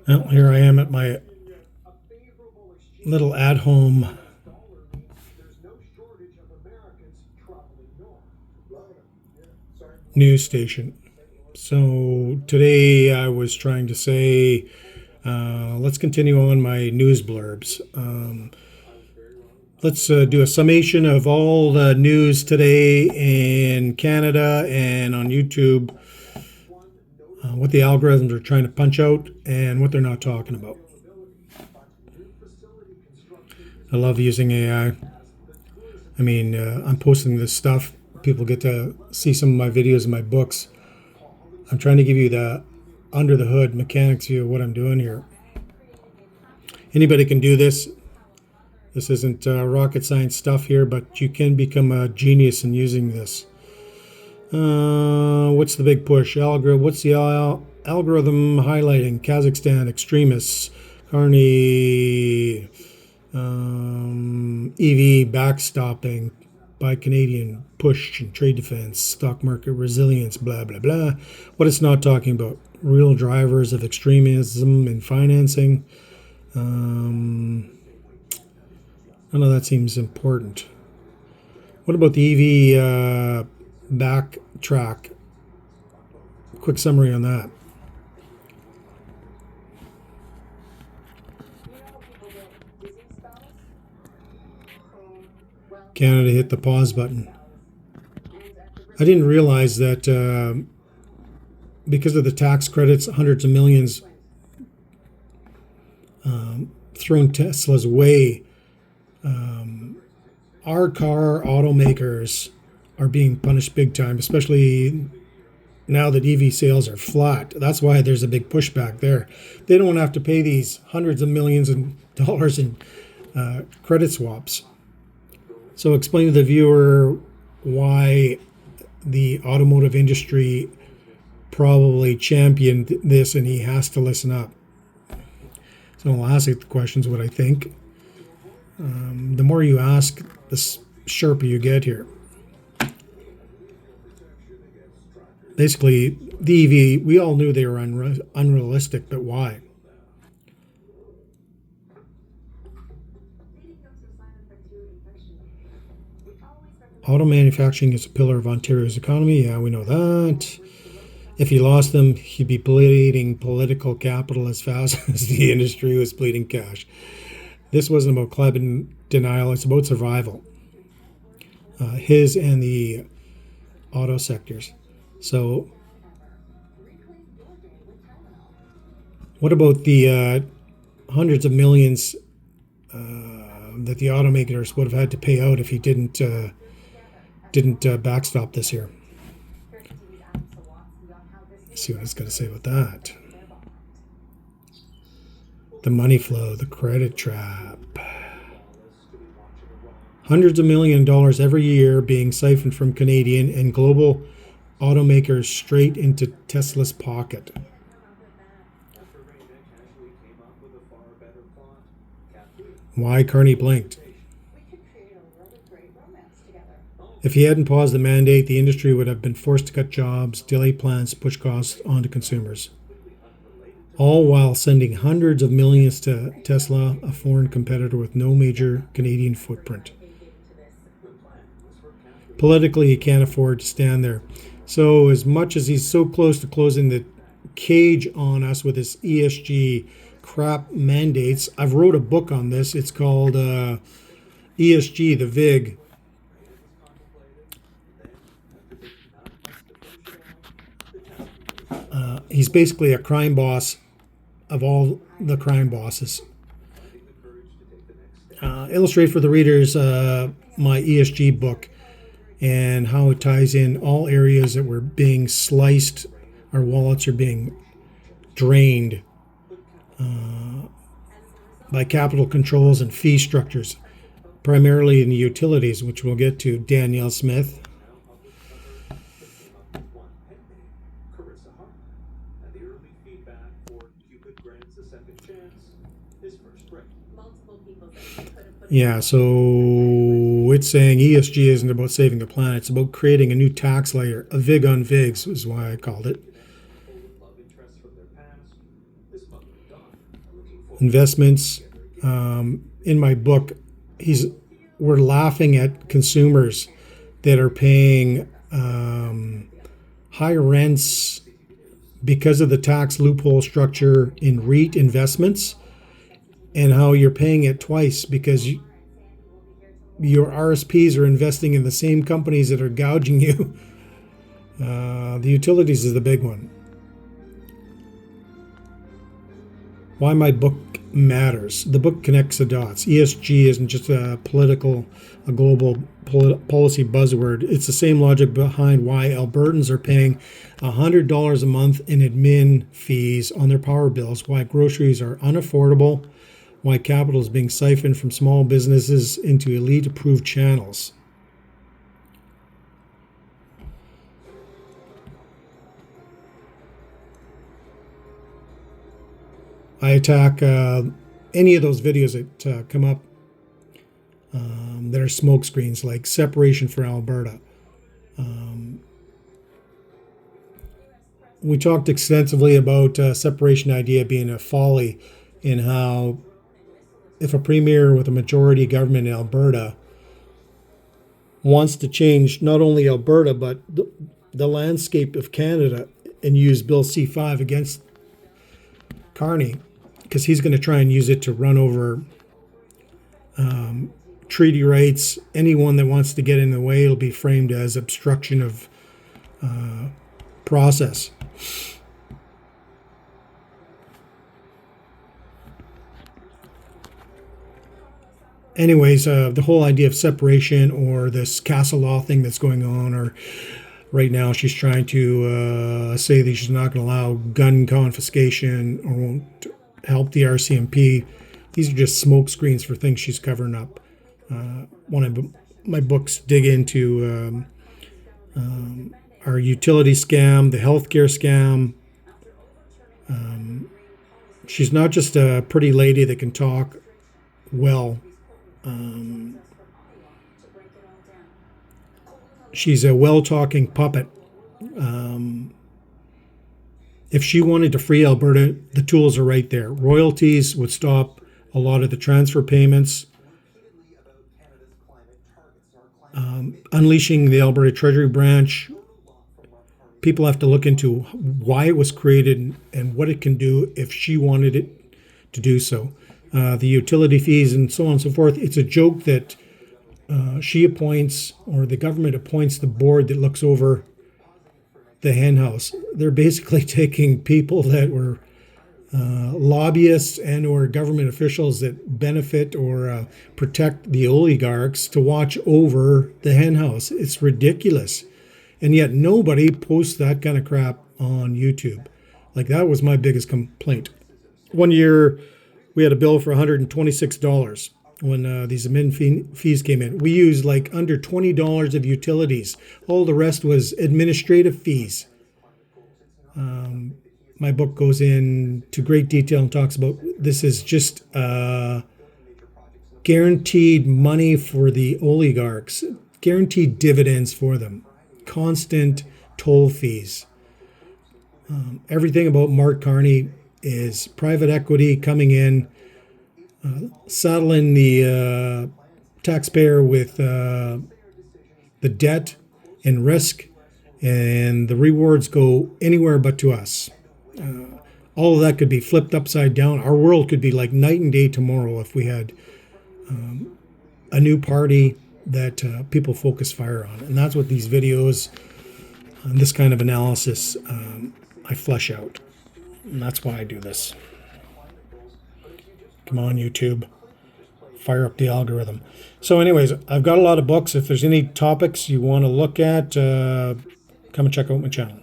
Well, here I am at my little at-home news station. So today I was trying to say, let's continue on my news blurbs. Let's do a summation of all the news today in Canada and on YouTube, what the algorithms are trying to punch out and what they're not talking about. I love using AI. I mean, I'm posting this stuff. People get to see some of my videos and my books. I'm trying to give you the under the hood mechanics view of what I'm doing here. Anybody can do this. This isn't rocket science stuff here, but you can become a genius in using this. What's the big push? What's the algorithm highlighting? Kazakhstan extremists, Carney, EV backstopping by Canadian push and trade defense, stock market resilience, blah, blah, blah. What it's not talking about, real drivers of extremism in financing. None of that seems important. What about the EV backtrack? Quick summary on that. Canada hit the pause button. I didn't realize that because of the tax credits, hundreds of millions thrown Tesla's way. Our car automakers are being punished big time, especially now that EV sales are flat. That's why there's a big pushback there. They don't have to pay these hundreds of millions of dollars in credit swaps. So explain to the viewer why the automotive industry probably championed this and he has to listen up. So I'll ask the questions what I think. The more you ask, the sharper you get here. Basically, the EV, we all knew they were unrealistic, but why? Auto manufacturing is a pillar of Ontario's economy. Yeah, we know that. If he lost them, he'd be bleeding political capital as fast as the industry was bleeding cash. This wasn't about climate denial, it's about survival. His and the auto sectors. So, what about the hundreds of millions that the automakers would have had to pay out if he didn't backstop this year? Let's see what he's going to say about that. The money flow, the credit trap. Hundreds of $1 million every year being siphoned from Canadian and global automakers straight into Tesla's pocket. Why Carney blinked. If he hadn't paused the mandate, the industry would have been forced to cut jobs, delay plans, push costs onto consumers. All while sending hundreds of millions to Tesla, a foreign competitor with no major Canadian footprint. Politically, he can't afford to stand there. So as much as he's so close to closing the cage on us with his ESG crap mandates, I've wrote a book on this. It's called ESG, the VIG. He's basically a crime boss of all the crime bosses. Illustrate for the readers my ESG book and how it ties in all areas that were being sliced. Our wallets are being drained by capital controls and fee structures, primarily in the utilities, which we'll get to. Danielle Smith. Yeah, so it's saying ESG isn't about saving the planet. It's about creating a new tax layer. A VIG on VIGs is why I called it. investments. In my book, we're laughing at consumers that are paying high rents because of the tax loophole structure in REIT investments, and how you're paying it twice because your RSPs are investing in the same companies that are gouging you. The utilities is the big one. Why my book matters. The book connects the dots. ESG isn't just a global policy buzzword. It's the same logic behind why Albertans are paying $100 a month in admin fees on their power bills, why groceries are unaffordable, why capital is being siphoned from small businesses into elite-approved channels. I attack any of those videos that come up that are smoke screens, like Separation for Alberta. We talked extensively about separation idea being a folly, in how if a premier with a majority government in Alberta wants to change not only Alberta but the landscape of Canada and use Bill C-5 against Carney, because he's going to try and use it to run over treaty rights. Anyone that wants to get in the way will be framed as obstruction of process. Anyways, the whole idea of separation, or this Castle Law thing that's going on, or right now she's trying to say that she's not going to allow gun confiscation or won't help the RCMP. These are just smoke screens for things she's covering up. One of my books dig into our utility scam, the healthcare scam. She's not just a pretty lady that can talk well. She's a well-talking puppet. If she wanted to free Alberta, the tools are right there. Royalties would stop a lot of the transfer payments. Unleashing the Alberta Treasury Branch. People have to look into why it was created and what it can do if she wanted it to do so. The utility fees and so on and so forth. It's a joke that she appoints, or the government appoints, the board that looks over the hen house. They're basically taking people that were lobbyists and or government officials that benefit or protect the oligarchs to watch over the hen house. It's ridiculous. And yet nobody posts that kind of crap on YouTube. Like, that was my biggest complaint. One year we had a bill for $126 when these admin fees came in. We used like under $20 of utilities. All the rest was administrative fees. My book goes into great detail and talks about this is just guaranteed money for the oligarchs, guaranteed dividends for them, constant toll fees. Everything about Mark Carney is private equity coming in, saddling the taxpayer with the debt and risk, and the rewards go anywhere but to us. All of that could be flipped upside down. Our world could be like night and day tomorrow if we had a new party that people focus fire on. And that's what these videos, this kind of analysis, I flesh out. And that's why I do this. Come on, YouTube. Fire up the algorithm. So anyways, I've got a lot of books. If there's any topics you want to look at, come and check out my channel.